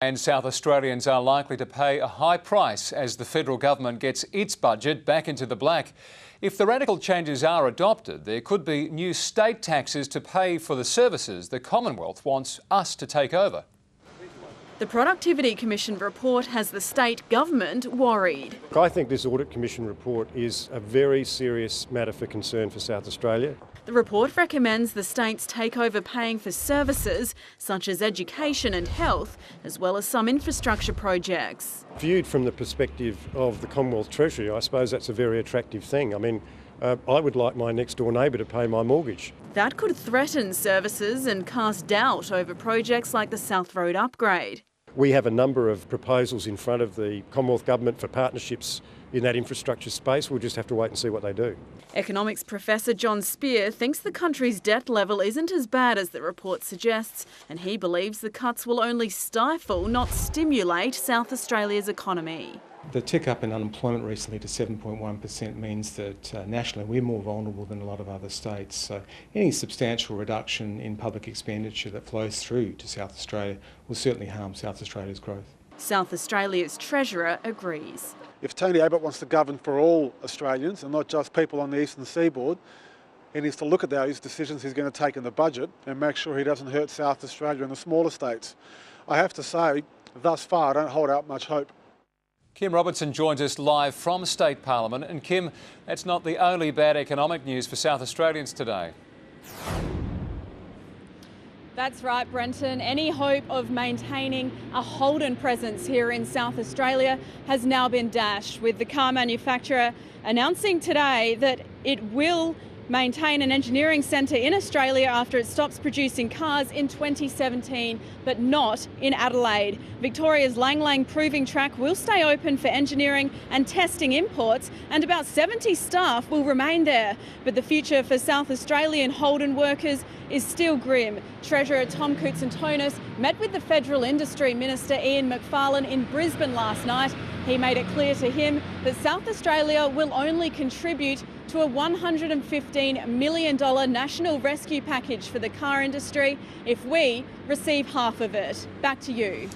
And South Australians are likely to pay a high price as the federal government gets its budget back into the black. If the radical changes are adopted, there could be new state taxes to pay for the services the Commonwealth wants us to take over. The Productivity Commission report has the state government worried. I think this Audit Commission report is a very serious matter for concern for South Australia. The report recommends the states take over paying for services such as education and health, as well as some infrastructure projects. Viewed from the perspective of the Commonwealth Treasury, I suppose that's a very attractive thing. I mean, I would like my next door neighbour to pay my mortgage. That could threaten services and cast doubt over projects like the South Road upgrade. We have a number of proposals in front of the Commonwealth Government for partnerships in that infrastructure space. We'll just have to wait and see what they do. Economics professor John Spear thinks the country's debt level isn't as bad as the report suggests, and he believes the cuts will only stifle, not stimulate, South Australia's economy. The tick up in unemployment recently to 7.1% means that nationally we're more vulnerable than a lot of other states. So any substantial reduction in public expenditure that flows through to South Australia will certainly harm South Australia's growth. South Australia's Treasurer agrees. If Tony Abbott wants to govern for all Australians and not just people on the eastern seaboard, he needs to look at those decisions he's going to take in the budget and make sure he doesn't hurt South Australia and the smaller states. I have to say, thus far, I don't hold out much hope. Kim Robertson joins us live from State Parliament. And Kim, that's not the only bad economic news for South Australians today. That's right, Brenton. Any hope of maintaining a Holden presence here in South Australia has now been dashed, with the car manufacturer announcing today that it will maintain an engineering centre in Australia after it stops producing cars in 2017, but not in Adelaide. Victoria's Lang Lang proving track will stay open for engineering and testing imports, and about 70 staff will remain there. But the future for South Australian Holden workers is still grim. Treasurer Tom Koutsantonis met with the Federal Industry Minister Ian Macfarlane in Brisbane last night. He made it clear to him that South Australia will only contribute to a $115 million national rescue package for the car industry if we receive half of it. Back to you.